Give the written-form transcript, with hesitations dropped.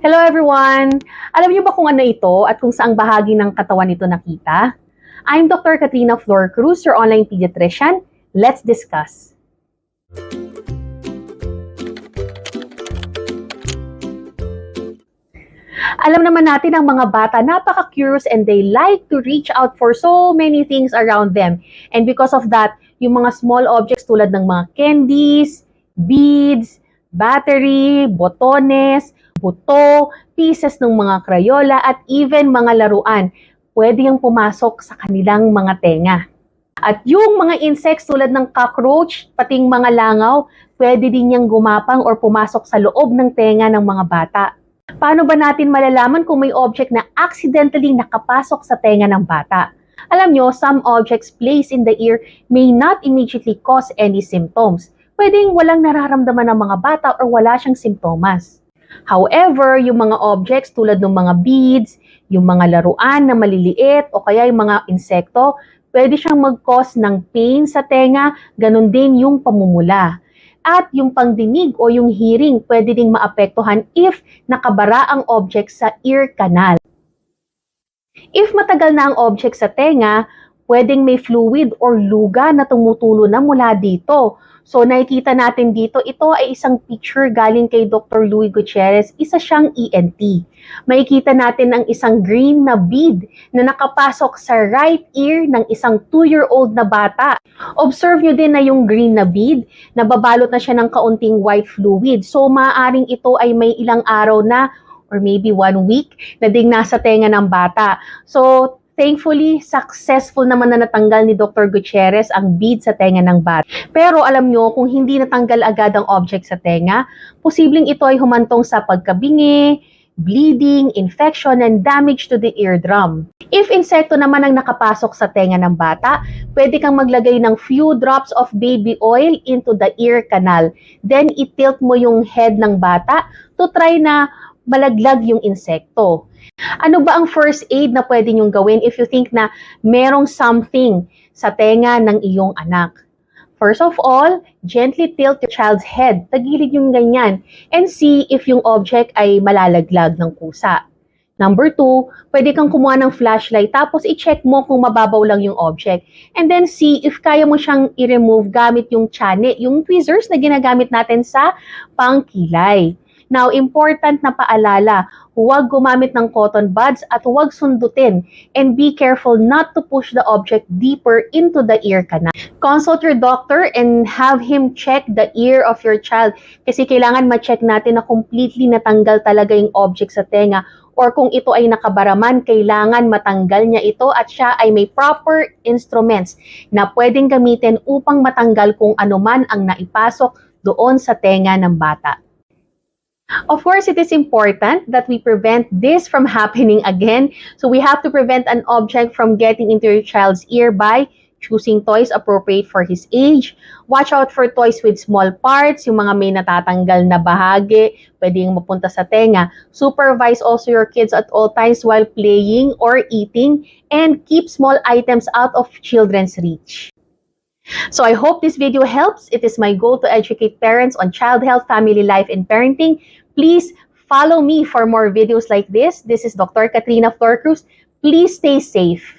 Hello everyone! Alam niyo ba kung ano ito at kung saang bahagi ng katawan ito nakita? I'm Dr. Katrina Flor Cruz, your online pediatrician. Let's discuss. Alam naman natin ang mga bata, napaka-curious and they like to reach out for so many things around them. And because of that, yung mga small objects tulad ng mga candies, beads, battery, botones, buto, pieces ng mga Crayola at even mga laruan, pwede yung pumasok sa kanilang mga tenga. At yung mga insects tulad ng cockroach, pating mga langaw, pwede din yung gumapang or pumasok sa loob ng tenga ng mga bata. Paano ba natin malalaman kung may object na accidentally nakapasok sa tenga ng bata? Alam nyo, some objects placed in the ear may not immediately cause any symptoms. Pwedeng walang nararamdaman ng mga bata or wala siyang simptomas. However, yung mga objects tulad ng mga beads, yung mga laruan na maliliit o kaya yung mga insekto, pwede siyang mag-cause ng pain sa tenga, ganun din yung pamumula. At yung pangdinig o yung hearing pwede ding maapektuhan if nakabara ang object sa ear canal. If matagal na ang object sa tenga, pwedeng may fluid or luga na tumutulo na mula dito. So nakikita natin dito, ito ay isang picture galing kay Dr. Louie Gutierrez, isa siyang ENT. Makikita natin ang isang green na bead na nakapasok sa right ear ng isang 2-year-old na bata. Observe nyo din na yung green na bead, nababalot na siya ng kaunting white fluid. So maaaring ito ay may ilang araw na or maybe 1 week na ding nasa tenga ng bata. So thankfully, successful naman na natanggal ni Dr. Gutierrez ang bead sa tenga ng bata. Pero alam nyo, kung hindi natanggal agad ang object sa tenga, posibleng ito ay humantong sa pagkabingi, bleeding, infection, and damage to the eardrum. If insekto naman ang nakapasok sa tenga ng bata, pwede kang maglagay ng few drops of baby oil into the ear canal. Then, itilt mo yung head ng bata to try na malaglag yung insekto. Ano ba ang first aid na pwede nyong gawin if you think na merong something sa tenga ng iyong anak? First of all, gently tilt your child's head, tagilid yung ganyan, and see if yung object ay malalaglag ng kusa. Number 2, pwede kang kumuha ng flashlight tapos i-check mo kung mababaw lang yung object. And then see if kaya mo siyang i-remove gamit yung tsane, yung tweezers na ginagamit natin sa pangkilay. Now, important na paalala, huwag gumamit ng cotton buds at huwag sundutin, and be careful not to push the object deeper into the ear canal. Consult your doctor and have him check the ear of your child kasi kailangan ma-check natin na completely natanggal talaga yung object sa tenga, or kung ito ay nakabaraman, kailangan matanggal niya ito at siya ay may proper instruments na pwedeng gamitin upang matanggal kung anuman ang naipasok doon sa tenga ng bata. Of course, it is important that we prevent this from happening again. So we have to prevent an object from getting into your child's ear by choosing toys appropriate for his age. Watch out for toys with small parts, yung mga may natatanggal na bahagi, pwedeng mapunta sa tenga. Supervise also your kids at all times while playing or eating, and keep small items out of children's reach. So I hope this video helps. It is my goal to educate parents on child health, family life, and parenting. Please follow me for more videos like this. This is Dr. Katrina Flor Cruz. Please stay safe.